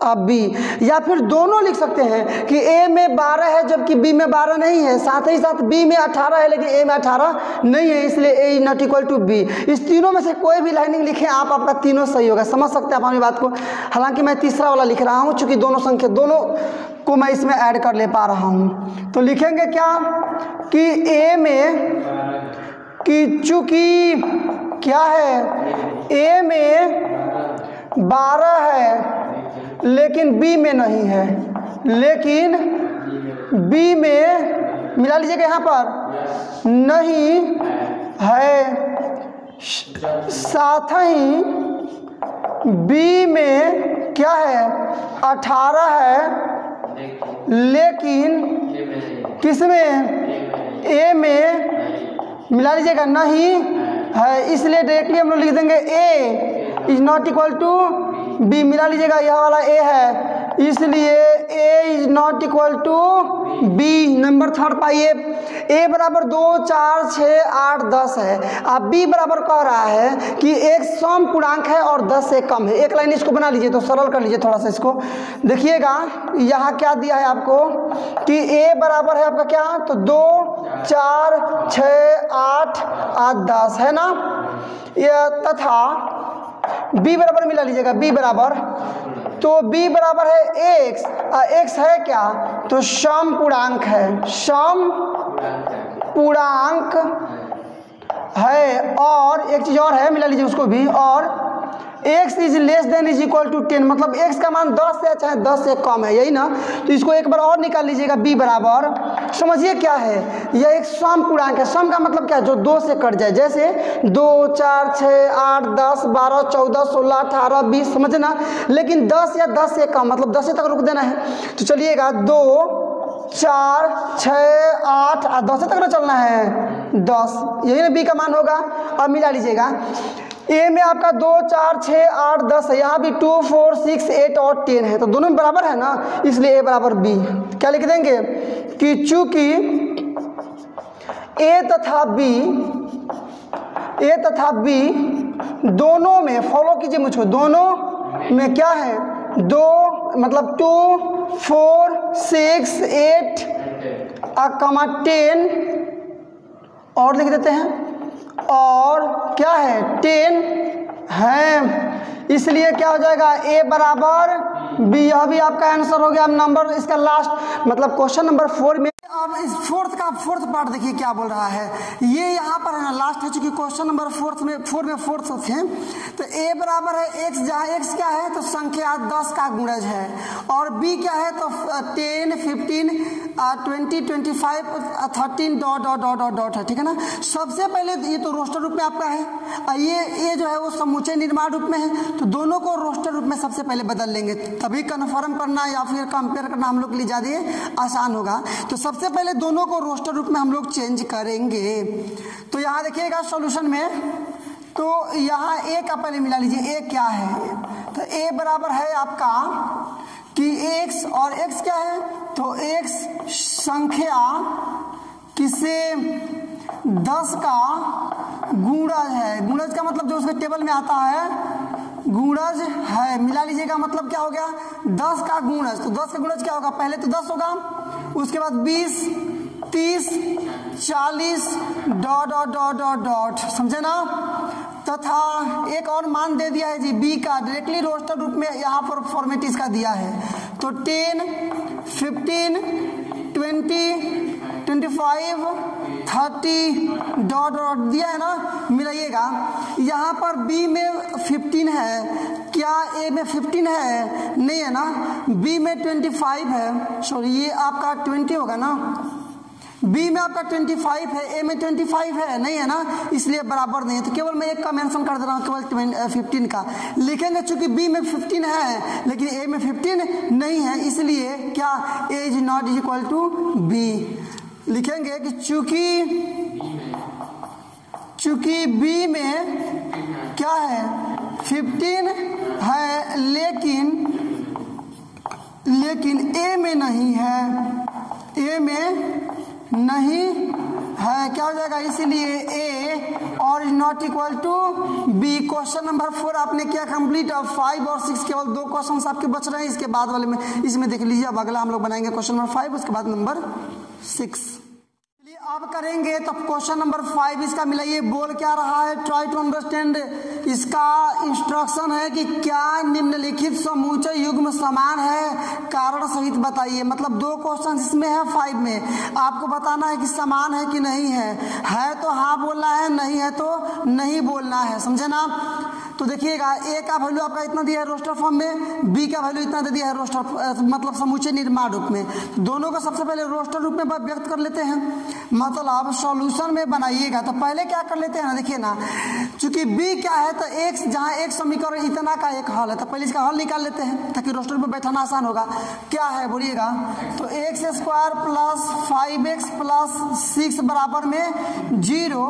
B. या फिर दोनों लिख सकते हैं कि ए में 12 है जबकि बी में 12 नहीं है, साथ ही साथ बी में 18 है लेकिन ए में 18 नहीं है, इसलिए A is not equal to B. इस तीनों में से कोई भी लाइनिंग लिखें आप, आपका तीनों सही होगा। समझ सकते हैं आप हमारी बात को। हालांकि मैं तीसरा वाला लिख रहा हूँ चूंकि दोनों संख्या दोनों को मैं इसमें ऐड कर ले पा रहा हूँ। तो लिखेंगे क्या कि ए में कि चूंकि क्या है, ए में 12 है लेकिन बी में नहीं है, लेकिन बी में मिला लीजिएगा यहाँ पर नहीं है, साथ ही बी में क्या है 18 है लेकिन किस में, ए में मिला लीजिएगा नहीं है, इसलिए डायरेक्टली हम लोग लिख देंगे A is not equal to B. मिला लीजिएगा यह वाला ए है, इसलिए A is not equal to B. Number 3 पाइए, ए बराबर 2, 4, 6, 8, 10 है। अब बी बराबर कह रहा है कि एक सम पूर्णांक है और 10 से कम है। एक लाइन इसको बना लीजिए, तो सरल कर लीजिए थोड़ा सा इसको। देखिएगा यहाँ क्या दिया है आपको कि ए बराबर है आपका क्या, तो 2, 4, 6, 8 और 10 है ना, यह तथा बी बराबर मिला लीजिएगा, बी बराबर, तो बी बराबर है एक्स, एक्स है क्या, तो सम पूर्णांक है, सम पूर्णांक है। और एक चीज और है, मिला लीजिए उसको भी, और x is less than is equal to 10, मतलब x का मान 10 से चाहे 10 से कम है, यही ना। तो इसको एक बार और निकाल लीजिएगा, b बराबर, समझिए क्या है, यह एक सम पूर्णांक है। सम का मतलब क्या है, जो 2 से कट जाए, जैसे 2, 4, 6, 8, 10, 12, 14, 16, 18, 20, समझना। लेकिन 10 या 10 से कम, मतलब 10 तक रुक देना है। तो चलिएगा 2, 4, 6, 8 और 10 तक ना चलना है, 10, यही ना b का मान होगा। अब मिला लीजिएगा, ए में आपका 2, 4, 6, 8, 10 है, यहाँ भी 2, 4, 6, 8 और 10 है, तो दोनों में बराबर है ना, इसलिए ए बराबर बी। क्या लिख देंगे कि चूंकि ए तथा बी दोनों में, फॉलो कीजिए मुझको, दोनों में क्या है, 2 मतलब 2, 4, 6, 8 और 10 और लिख देते हैं, और क्या है 10 है, इसलिए क्या हो जाएगा ए बराबर बी। यह भी आपका आंसर हो गया। अब नंबर इसका लास्ट मतलब क्वेश्चन नंबर 4 में, अब इस फोर्थ पार्ट देखिए क्या बोल रहा है। ये यहाँ पर है ना लास्ट है, चूंकि क्वेश्चन नंबर 4 में फोर्थ थे, तो ए बराबर है एक्स, जहाँ एक्स क्या है तो संख्या 10 का गुणज है, और बी क्या है तो 10, 15, 20, 25, 13 dot dot dot dot dot है, ठीक है ना। सबसे पहले ये तो रोस्टर रूप में आपका है, और ये जो है वो समुच्चय निर्माण रूप में है, तो दोनों को रोस्टर रूप में सबसे पहले बदल लेंगे, तभी कन्फर्म करना या फिर कंपेयर करना हम लोग के लिए ज़्यादा आसान होगा। तो सबसे पहले दोनों को रोस्टर रूप में हम लोग चेंज करेंगे। तो यहाँ देखिएगा सॉल्यूशन में, तो यहाँ ए का पहले मिला लीजिए, ए क्या है, तो ए बराबर है आपका कि x, और x क्या है तो x संख्या किसे 10 का गुणज है। गुणज का मतलब जो उसके टेबल में आता है गुणज है, मिला लीजिएगा, मतलब क्या हो गया 10 का गुणज। तो 10 का गुणज क्या होगा, पहले तो 10 होगा, उसके बाद 20, 30, 40 dot dot dot dot dot, समझे ना। तथा एक और मान दे दिया है जी बी का, डायरेक्टली रोस्टर रूप में यहाँ पर फॉर्मेट इसका दिया है, तो 10, 15, 20, 25, 30 डॉट डॉट दिया है ना, मिलाइएगा। यहाँ पर बी में 15 है, क्या ए में 15 है, नहीं है ना, बी में 25 है, सॉरी ये आपका 20 होगा ना, बी में आपका 25 है, ए में 25 है, नहीं है ना, इसलिए बराबर नहीं है। तो केवल मैं एक का मेंशन कर दे रहा हूँ, केवल 15 का लिखेंगे। चूंकि बी में 15 है लेकिन ए में 15 नहीं है, इसलिए क्या A is not is equal to B. लिखेंगे कि चूंकि बी में क्या है 15 है लेकिन ए में नहीं है, ए में नहीं है, क्या हो जाएगा, इसलिए ए और is not equal to b. Question number 4 आपने क्या कंप्लीट। अब 5 और 6 केवल 2 क्वेश्चंस आपके बच रहे हैं, इसके बाद वाले में इसमें देख लीजिए। अब अगला हम लोग बनाएंगे क्वेश्चन नंबर 5, उसके बाद नंबर 6 अब करेंगे। तो क्वेश्चन नंबर 5 इसका मिलाइए, बोल क्या रहा है, ट्राई टू अंडरस्टैंड। इसका इंस्ट्रक्शन है कि क्या निम्नलिखित समूचे युग्म समान है, कारण सहित बताइए। मतलब 2 क्वेश्चन इसमें है 5 में, आपको बताना है कि समान है कि नहीं है तो हाँ बोलना है, नहीं है तो नहीं बोलना है, समझे ना। तो देखिएगा, ए का वैल्यू आपका इतना दिया है रोस्टर फॉर्म में, बी का वैल्यू इतना दे दिया है रोस्टर मतलब समूचे निर्माण रूप में। दोनों को सबसे पहले रोस्टर रूप में व्यक्त कर लेते हैं, मतलब सॉल्यूशन में बनाइएगा। तो पहले क्या कर लेते हैं ना, देखिए ना, चूंकि बी क्या है तो एक जहां एक समीकरण इतना का एक हल है, तो पहले इसका हल निकाल लेते हैं ताकि रोस्टर में बैठाना आसान होगा। क्या है बोलिएगा, तो x square plus 5x plus 6 बराबर में 0,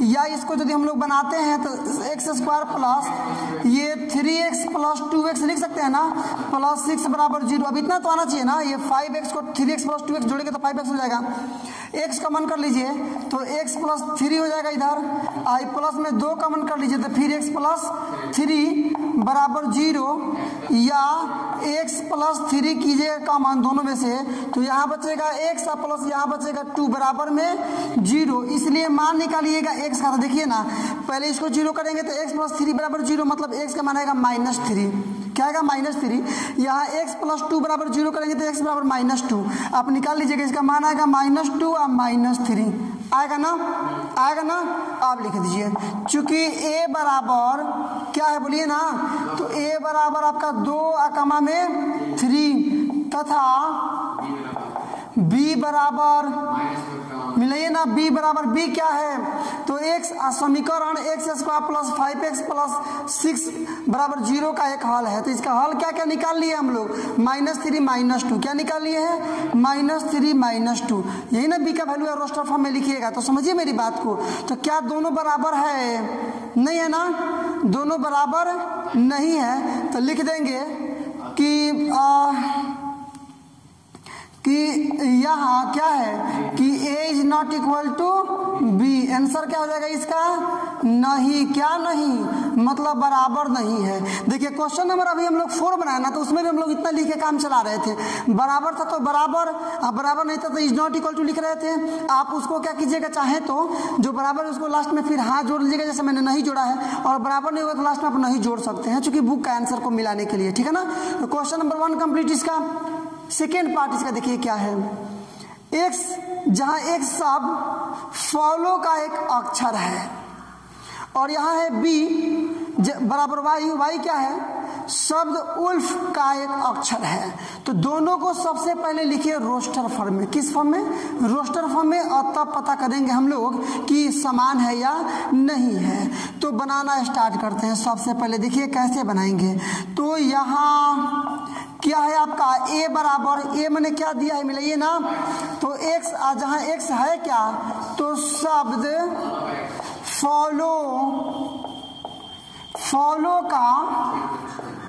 या इसको यदि हम लोग बनाते हैं तो एक्स स्क्वायर प्लस ये 3x प्लस 2x लिख सकते हैं ना, प्लस 6 बराबर 0। अब इतना तो आना चाहिए ना, ये 5x को 3x प्लस 2x जोड़ेंगे तो 5x हो जाएगा। x का मन कर लीजिए तो x प्लस 3 हो जाएगा इधर, आई प्लस में 2 का मन कर लीजिए तो फिर x प्लस 3 बराबर 0, या x प्लस 3 कीजिएगा का मान दोनों में से, तो यहाँ बचेगा x प्लस यहाँ बचेगा 2 बराबर में 0। इसलिए मान निकालिएगा x का। तो देखिए ना, पहले इसको 0 करेंगे तो x प्लस 3 बराबर 0, मतलब x का मान आएगा -3। क्या आएगा, -3। यहाँ x प्लस 2 बराबर 0 करेंगे तो x बराबर -2। आप निकाल लीजिएगा, इसका मान आएगा -2 और -3 आएगा ना। आप लिख दीजिए, चूंकि a बराबर क्या है बोलिए ना, तो a बराबर आपका 2 तथा b बराबर मिलाइए ना, b बराबर b क्या है, तो x समीकरण x square plus 5x plus 6 बराबर 0 का एक हल है। तो इसका हल क्या क्या निकाल लिए हम लोग, -3 -2। क्या निकाल लिए हैं, -3 -2। यही ना b का वैल्यू है, रोस्टर फॉर्म में लिखिएगा। तो समझिए मेरी बात को, तो क्या दोनों बराबर है, नहीं है ना, दोनों बराबर नहीं है। तो लिख देंगे कि यहाँ क्या है कि a is not equal to b। Answer क्या हो जाएगा इसका, नहीं। क्या नहीं, मतलब बराबर नहीं है। देखिए क्वेश्चन नंबर अभी हम लोग 4 बनाया ना, तो उसमें भी हम लोग इतना लिख के काम चला रहे थे। बराबर था तो बराबर, अब बराबर नहीं था तो इज नॉट इक्वल टू लिख रहे थे। आप उसको क्या कीजिएगा, चाहे तो जो बराबर है उसको लास्ट में फिर हाँ जोड़ लीजिएगा, जैसे मैंने नहीं जोड़ा है, और बराबर नहीं होगा तो लास्ट में आप नहीं जोड़ सकते हैं, चूंकि बुक का आंसर को मिलाने के लिए, ठीक है ना। तो क्वेश्चन नंबर 1 कंप्लीट। इसका सेकेंड पार्ट इसका देखिए क्या है, एक्स जहां एक शब्द फॉलो का एक अक्षर है और यहाँ है बी बराबर वाई, वाई क्या है, शब्द उल्फ का एक अक्षर है। तो दोनों को सबसे पहले लिखिए रोस्टर फॉर्म में। किस फॉर्म में, रोस्टर फॉर्म में, और तब पता करेंगे हम लोग कि समान है या नहीं है। तो बनाना स्टार्ट करते हैं। सबसे पहले देखिए कैसे बनाएंगे। तो यहाँ क्या है आपका a बराबर, a मैंने क्या दिया है मिलाइए ना, तो x जहाँ x है क्या, तो शब्द फॉलो का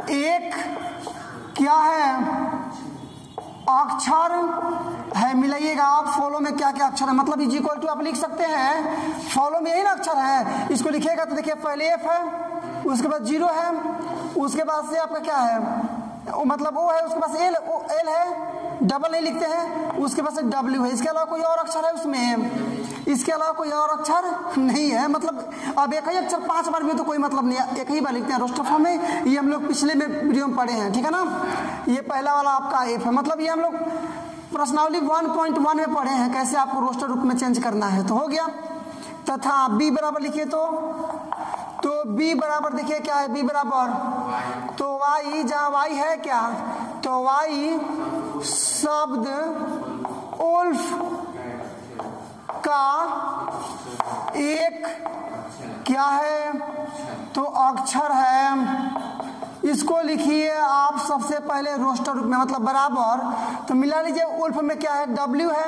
एक क्या है अक्षर है। मिलाइएगा आप, फॉलो में क्या क्या अक्षर है, मतलब इज इक्वल टू आप लिख सकते हैं, फॉलो में यही ना अक्षर है। इसको लिखिएगा तो देखिए पहले f है, उसके बाद 0 है, उसके बाद से आपका क्या है मतलब O है, उसके पास L है, डबल नहीं लिखते हैं, उसके पास W है। इसके अलावा कोई और अक्षर है उसमें, इसके अलावा कोई और अक्षर नहीं है। मतलब अब एक ही अक्षर 5 बार भी तो कोई मतलब नहीं है, एक ही बार लिखते हैं रोस्टर फॉर्म में। ये हम लोग पिछले में वीडियो में पढ़े हैं, ठीक है ना। ये पहला वाला आपका F है, मतलब ये हम लोग प्रश्नावली 1.1 में पढ़े हैं कैसे आपको रोस्टर रूप में चेंज करना है। तो हो गया। तथा B बराबर लिखिए, तो B बराबर देखिए क्या है, B बराबर तो Y, जहाँ Y है क्या, तो Y शब्द का एक क्या है, तो अक्षर है। इसको लिखिए आप सबसे पहले रोस्टर रूप में, मतलब बराबर। तो मिला लीजिए, उल्फ में क्या है, W है,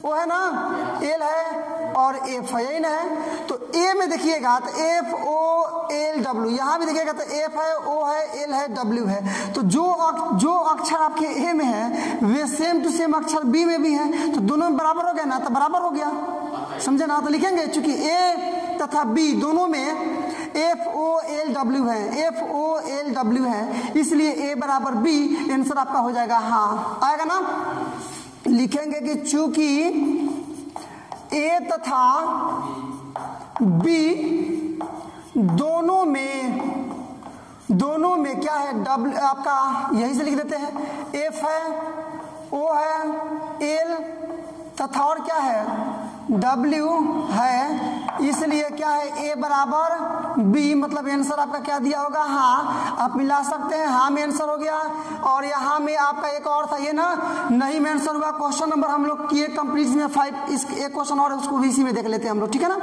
O है ना, L है और F है, यही ना है। तो A में देखिएगा तो FOLW, यहाँ भी देखिएगा तो F है, O है, L है, W है। तो जो अक्षर आपके A में है वे सेम टू सेम अक्षर B में भी है, तो दोनों में बराबर हो गया ना, तो बराबर हो गया, समझे ना। तो लिखेंगे चूंकि A तथा B दोनों में FOLW है, FOLW है, इसलिए A बराबर B, आंसर आपका हो जाएगा हाँ, आएगा ना। लिखेंगे कि चूंकि A तथा B दोनों में क्या है, W आपका यही से लिख देते हैं, F है, O है, L तथा और क्या है, W है, इसलिए क्या है A बराबर B, मतलब आंसर आपका क्या दिया होगा हाँ। आप मिला सकते हैं, हाँ में आंसर हो गया। और यहाँ में आपका एक और था, ये ना नहीं में आंसर हुआ। क्वेश्चन नंबर हम लोग किए कंप्लीट में 5, इस एक क्वेश्चन और उसको भी इसी में देख लेते हैं हम लोग, ठीक है ना।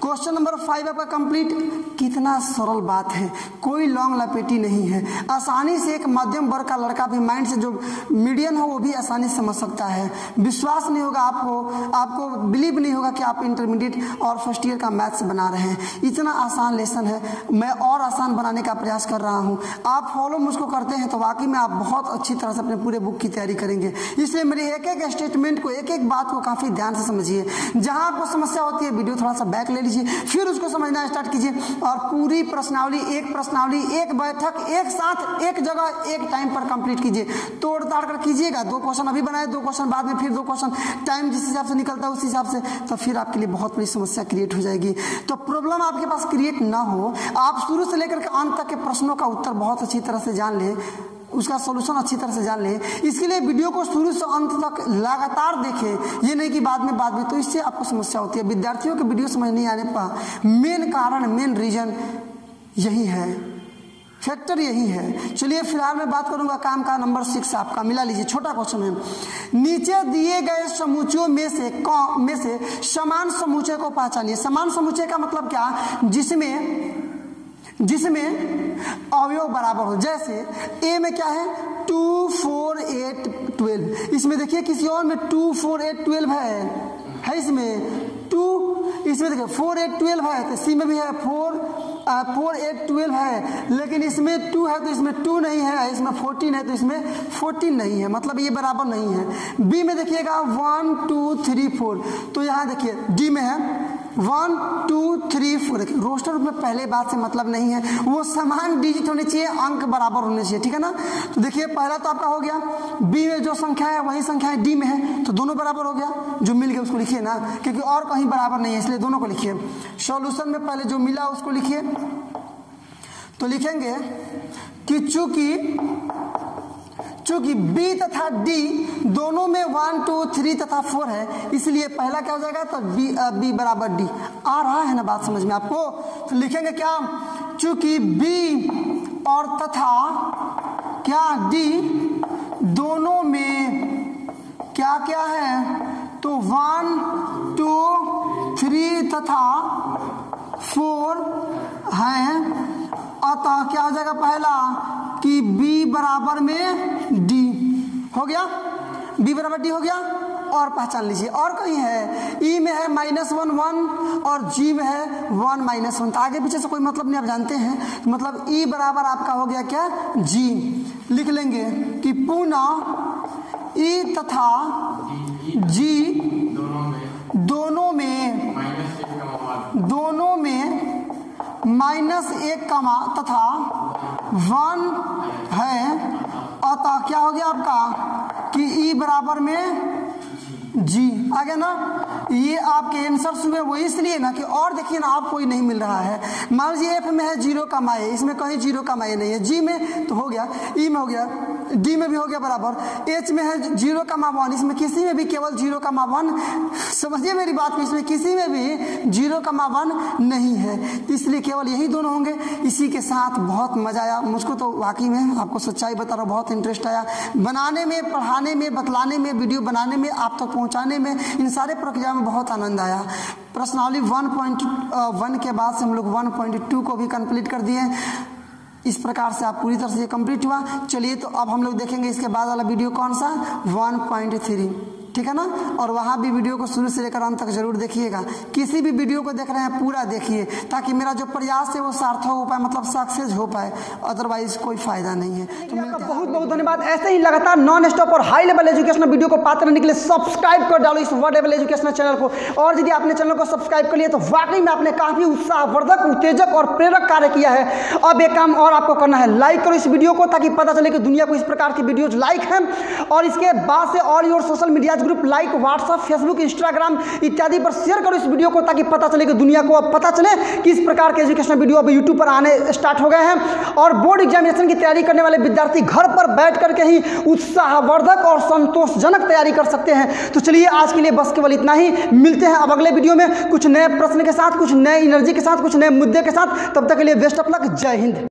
क्वेश्चन नंबर 5 आपका कंप्लीट। कितना सरल बात है, कोई लॉन्ग लपेटी नहीं है, आसानी से एक मध्यम वर्ग का लड़का भी, माइंड से जो मीडियम हो वो भी आसानी से समझ सकता है। विश्वास नहीं होगा आपको बिलीव नहीं होगा कि आप इंटरमीडिएट और फर्स्ट ईयर का मैथ्स बना रहे हैं। इतना आसान लेसन है, मैं और आसान बनाने का प्रयास कर रहा हूं। आप फॉलो मुझको करते हैं तो वाकई में आप बहुत अच्छी तरह से अपने पूरे बुक की तैयारी करेंगे। इसलिए मेरी एक एक स्टेटमेंट को, एक एक बात को काफी ध्यान से समझिए। जहां आपको समस्या होती है वीडियो थोड़ा सा बैक ले लीजिए, फिर उसको समझना स्टार्ट कीजिए और पूरी प्रश्नावली, एक बैठक, एक साथ, एक जगह, एक टाइम पर कंप्लीट कीजिए। तोड़ ताड़ कर कीजिएगा। 2 क्वेश्चन अभी बनाए, 2 क्वेश्चन बाद में, फिर 2 क्वेश्चन, टाइम जिस हिसाब से निकलता है उस हिसाब से, तो फिर आपके लिए बहुत बड़ी समस्या क्रिएट हो जाएगी। तो प्रॉब्लम आपके पास क्रिएट ना हो, आप शुरू से लेकर के अंत तक के प्रश्नों का उत्तर बहुत अच्छी तरह से जान लें, उसका सॉल्यूशन अच्छी तरह से जान लें। इसके लिए वीडियो को शुरू से अंत तक लगातार देखें, ये नहीं कि बाद में, तो इससे आपको समस्या होती है। विद्यार्थियों के वीडियो समझ नहीं आने का मेन कारण, मेन रीजन यही है, फैक्टर यही है। चलिए फिलहाल मैं बात करूंगा काम का नंबर 6 आपका, मिला लीजिए, छोटा क्वेश्चन है। नीचे दिए गए समूचों में से समान समूचे को पहचानिए। समान समूचे का मतलब क्या, जिसमें अवयव बराबर हो। जैसे ए में क्या है, 2 4 8 12, इसमें देखिए किसी और में 2 4 8 12 है इसमें 2, इसमें देखिए 4 8 12 है, तो सी में भी है 4 8 12 है, लेकिन इसमें 2 है तो इसमें 2 नहीं है, इसमें 14 है तो इसमें 14 नहीं है, मतलब ये बराबर नहीं है। बी में देखिएगा 1 2 3 4, तो यहाँ देखिए डी में है 1 2 3 4। देखिए रोस्टर में पहले बात से मतलब नहीं है, वो समान डिजिट होने चाहिए, अंक बराबर होने चाहिए, ठीक है ना। तो देखिए पहला तो आपका हो गया, बी में जो संख्या है वही संख्या है डी में है, तो दोनों बराबर हो गया। जो मिल गया उसको लिखिए ना, क्योंकि और कहीं बराबर नहीं है, इसलिए दोनों को लिखिए। सॉल्यूशन में पहले जो मिला उसको लिखिए, तो लिखेंगे कि चूंकि B तथा D दोनों में 1 2 3 तथा 4 है, इसलिए पहला क्या हो जाएगा, तो B बराबर D। आ रहा है ना बात समझ में आपको। तो लिखेंगे क्या, चूंकि B और तथा क्या D दोनों में क्या क्या है, तो 1 2 3 तथा 4 है, अतः क्या हो जाएगा पहला कि B बराबर में D हो गया, B बराबर D हो गया। और पहचान लीजिए और कहीं है, E में है -1 1 और G में है 1 -1, तो आगे पीछे से कोई मतलब नहीं, आप जानते हैं, मतलब E बराबर आपका हो गया क्या, G। लिख लेंगे कि पुनः E तथा G दोनों में -1 तथा 1 है, अतः क्या हो गया आपका कि E बराबर में G आ गया ना। ये आपके आंसर्स हुए वो इसलिए ना कि और देखिए ना आप कोई नहीं मिल रहा है। मान लीजिए एफ में है 0, इसमें कहीं 0, नहीं है। जी में तो हो गया, ई में हो गया, डी में भी हो गया बराबर, एच में है 0, इसमें किसी में भी केवल 0, समझिए मेरी बात को, इसमें किसी में भी 0, नहीं है, इसलिए केवल यही दोनों होंगे। इसी के साथ बहुत मजा आया मुझको तो, वाकई में आपको सच्चाई बता रहा हूँ, बहुत इंटरेस्ट आया बनाने में, पढ़ाने में, बतलाने में, वीडियो बनाने में, आप तक पहुँचाने में, इन सारे प्रक्रिया में बहुत आनंद आया। प्रश्नावली 1.1 के बाद से हम लोग 1.2 को भी कंप्लीट कर दिए। इस प्रकार से आप पूरी तरह से ये कंप्लीट हुआ। चलिए तो अब हम लोग देखेंगे इसके बाद वाला वीडियो कौन सा, 1.3, ठीक है ना। और वहाँ भी वीडियो को शुरू से लेकर अंत तक जरूर देखिएगा। किसी भी वीडियो को देख रहे हैं पूरा देखिए, ताकि मेरा जो प्रयास है वो सार्थक हो पाए, मतलब सक्सेस हो पाए, अदरवाइज कोई फायदा नहीं है। तो बहुत बहुत धन्यवाद। ऐसे ही लगातार नॉन स्टॉप और हाई लेवल एजुकेशनल वीडियो को पाते रहने के लिए सब्सक्राइब कर डालो इस वर्ड लेवल एजुकेशनल चैनल को। और यदि आपने चैनल को सब्सक्राइब कर लिया तो वाकई में आपने काफी उत्साहवर्धक, उत्तेजक और प्रेरक कार्य किया है। अब एक काम और आपको करना है, लाइक करो इस वीडियो को, ताकि पता चले कि दुनिया को इस प्रकार की वीडियोज लाइक हैं। और इसके बाद से all your social media group like WhatsApp, Facebook, Instagram इत्यादि पर शेयर करो इस वीडियो को, ताकि पता चले कि दुनिया को अब पता चले कि इस प्रकार के एजुकेशनल वीडियो अब यूट्यूब पर आने स्टार्ट हो गए हैं। और बोर्ड एग्जामिनेशन की तैयारी करने वाले विद्यार्थी घर पर बैठ करके ही उत्साहवर्धक और संतोषजनक तैयारी कर सकते हैं। तो चलिए आज के लिए बस केवल इतना ही। मिलते हैं अब अगले वीडियो में कुछ नए प्रश्न के साथ, कुछ नए एनर्जी के साथ, कुछ नए मुद्दे के साथ। तब तक के लिए बेस्ट ऑफ लक। जय हिंद।